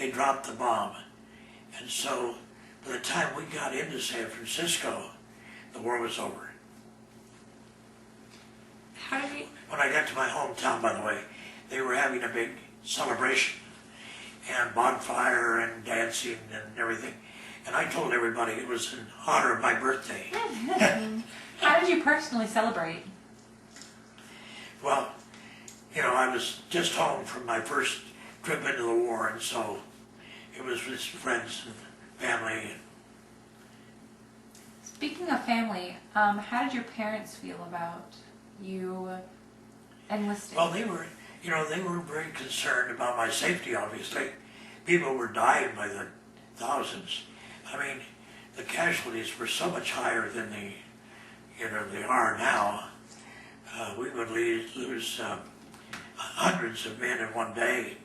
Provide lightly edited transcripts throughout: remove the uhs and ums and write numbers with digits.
they dropped the bomb. And so by the time we got into San Francisco, the war was over. How did you? When I got to my hometown, by the way, they were having a big celebration and bonfire and dancing and everything. And I told everybody it was in honor of my birthday. How did you personally celebrate? Well, you know, I was just home from my first trip into the war, and so it was with friends and family. Speaking of family, how did your parents feel about you enlisting? Well, they were very concerned about my safety, obviously. People were dying by the thousands. I mean, the casualties were so much higher than they are now. We would lose hundreds of men in one day.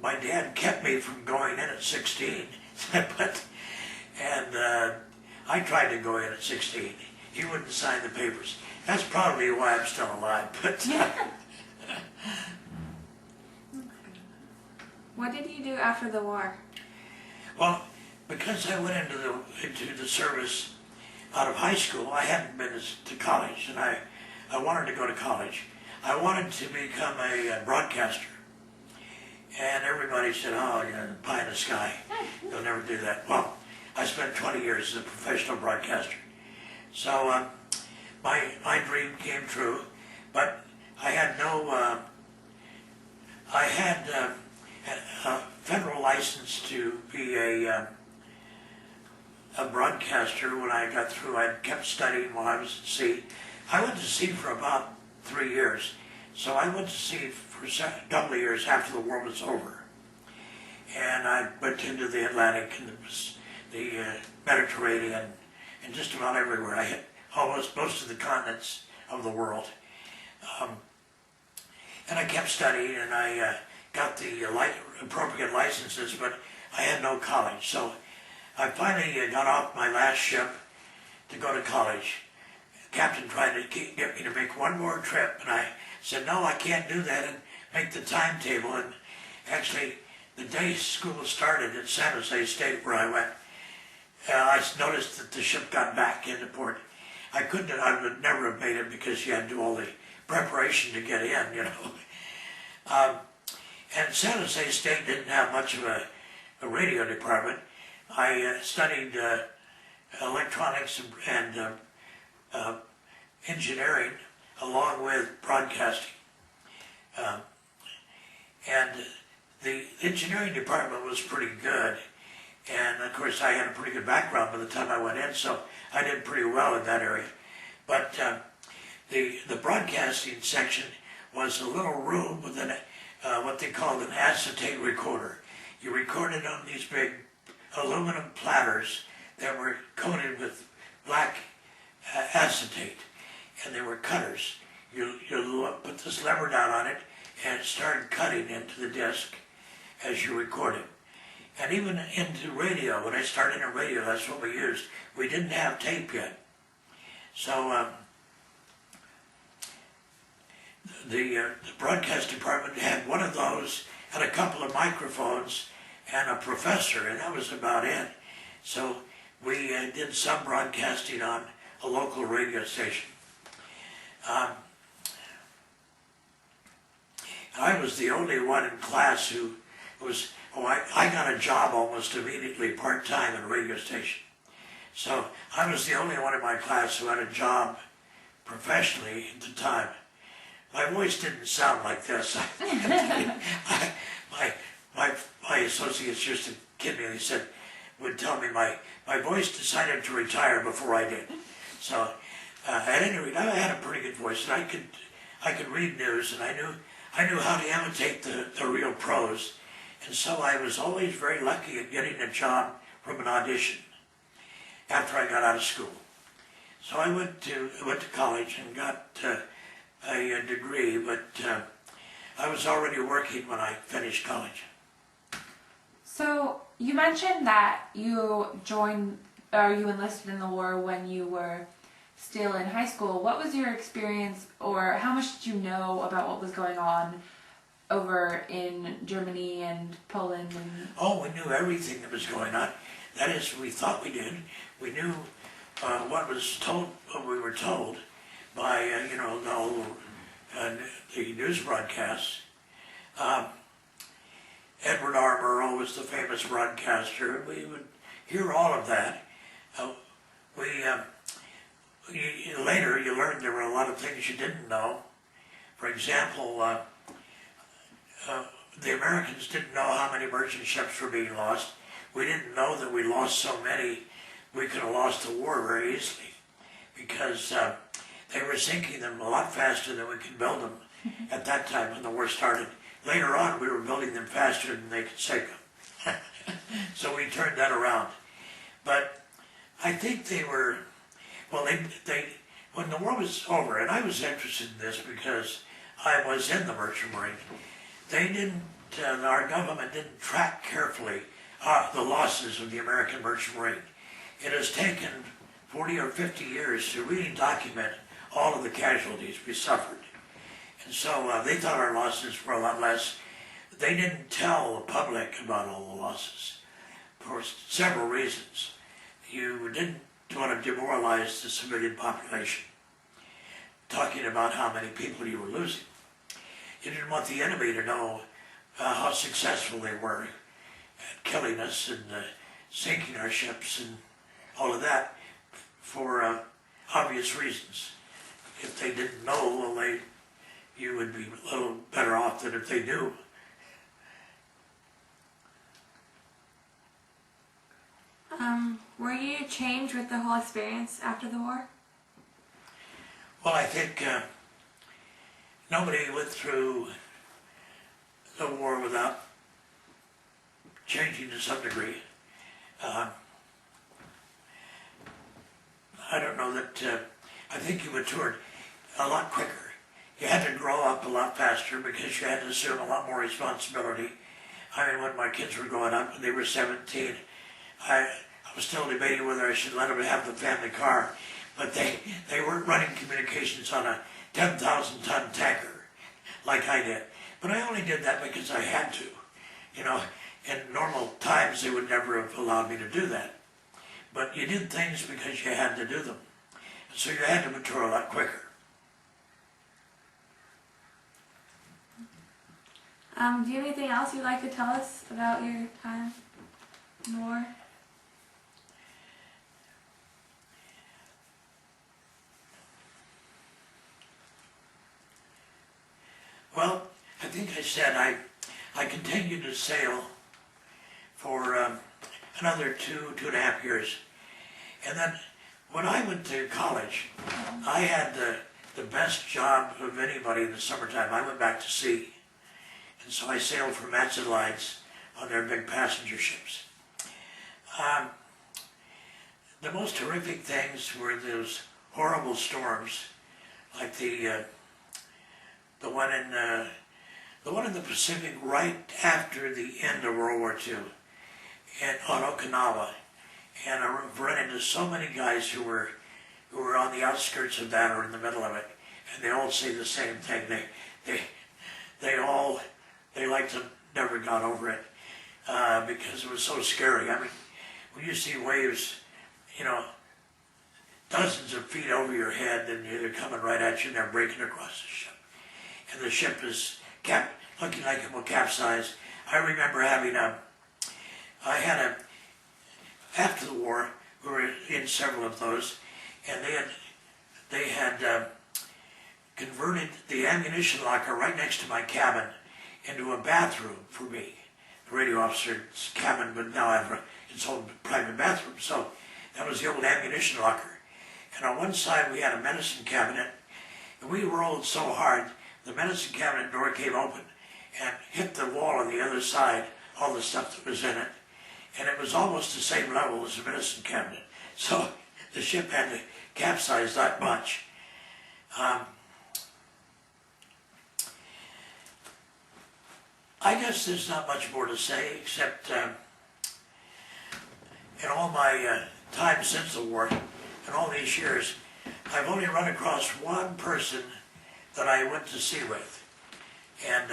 My dad kept me from going in at 16, I tried to go in at 16. He wouldn't sign the papers. That's probably why I'm still alive. But What did you do after the war? well, because I went into the service out of high school, I hadn't been to college, and I wanted to go to college. I wanted to become a broadcaster. And everybody said, oh, you're pie in the sky. You'll never do that. Well, I spent 20 years as a professional broadcaster. So my dream came true, but I had a federal license to be a broadcaster when I got through. I kept studying while I was at sea. I went to sea for about 3 years. So I went to sea for a couple of years after the war was over. And I went into the Atlantic and the Mediterranean and just about everywhere. I hit almost most of the continents of the world. And I kept studying, and I got the appropriate licenses, but I had no college. So I finally got off my last ship to go to college. The captain tried to get me to make one more trip, and I said, no, I can't do that, and make the timetable. And actually, the day school started at San Jose State, where I went, I noticed that the ship got back into port. I would never have made it because you had to do all the preparation to get in, you know. And San Jose State didn't have much of a radio department. I studied electronics and engineering along with broadcasting. And the engineering department was pretty good. And of course I had a pretty good background by the time I went in, so I did pretty well in that area. But the broadcasting section was a little room with what they called an acetate recorder. You recorded on these big aluminum platters that were coated with black acetate, and they were cutters. You put this lever down on it, and it started cutting into the disc as you recorded. And even into radio, when I started in radio, that's what we used. We didn't have tape yet. So the broadcast department had one of those, and a couple of microphones, and a professor, and that was about it. So we did some broadcasting on a local radio station. I was the only one in class who was, I got a job almost immediately part-time at a radio station. So I was the only one in my class who had a job professionally at the time. My voice didn't sound like this. My associates used to kid me. They would tell me my voice decided to retire before I did. So at any rate, I had a pretty good voice, and I could read news, and I knew how to imitate the real pros. And so I was always very lucky at getting a job from an audition after I got out of school. So I went to college and got a degree, but I was already working when I finished college. So you mentioned that you enlisted in the war when you were still in high school, what was your experience, or how much did you know about what was going on over in Germany and Poland? And Oh, we knew everything that was going on. That is, we thought we did. We knew what we were told by, the news broadcasts. Edward R. Murrow was the famous broadcaster. We would hear all of that. Later, you learned there were a lot of things you didn't know. For example, the Americans didn't know how many merchant ships were being lost. We didn't know that we lost so many. We could have lost the war very easily because they were sinking them a lot faster than we could build them at that time when the war started. Later on, we were building them faster than they could sink them. So we turned that around. But I think they were, well, when the war was over, and I was interested in this because I was in the Merchant Marine, our government didn't track carefully the losses of the American Merchant Marine. It has taken 40 or 50 years to really document all of the casualties we suffered. And so they thought our losses were a lot less. They didn't tell the public about all the losses for several reasons. You didn't want to demoralize the civilian population, talking about how many people you were losing. You didn't want the enemy to know how successful they were at killing us and sinking our ships and all of that for obvious reasons. If they didn't know, well, you would be a little better off than if they knew. Were you changed with the whole experience after the war? Well, I think nobody went through the war without changing to some degree. I don't know that, I think you matured a lot quicker. You had to grow up a lot faster because you had to assume a lot more responsibility. I mean, when my kids were growing up, when they were 17, I was still debating whether I should let them have the family car. But they weren't running communications on a 10,000-ton tanker like I did. But I only did that because I had to. You know, in normal times, they would never have allowed me to do that. But you did things because you had to do them. So you had to mature a lot quicker. Do you have anything else you'd like to tell us about your time in the war? Well, I think I said I continued to sail for another 2.5 years. And then when I went to college, I had the best job of anybody in the summertime. I went back to sea. And so I sailed for Matson Lines on their big passenger ships. The most horrific things were those horrible storms, like the one in the Pacific right after the end of World War II, on Okinawa. And I've run into so many guys who were on the outskirts of that or in the middle of it, and they all say the same thing. They like to never got over it because it was so scary. I mean, when you see waves, dozens of feet over your head, and they're coming right at you, and they're breaking across the ship, and the ship is looking like it will capsize. I remember after the war, we were in several of those, and they had converted the ammunition locker right next to my cabin into a bathroom for me. The radio officer's cabin would now have its own private bathroom, so that was the old ammunition locker. And on one side we had a medicine cabinet, and we rolled so hard, the medicine cabinet door came open and hit the wall on the other side, all the stuff that was in it. And it was almost the same level as the medicine cabinet. So the ship had to capsize that much. I guess there's not much more to say, except in all my time since the war, in all these years, I've only run across one person that I went to sea with. And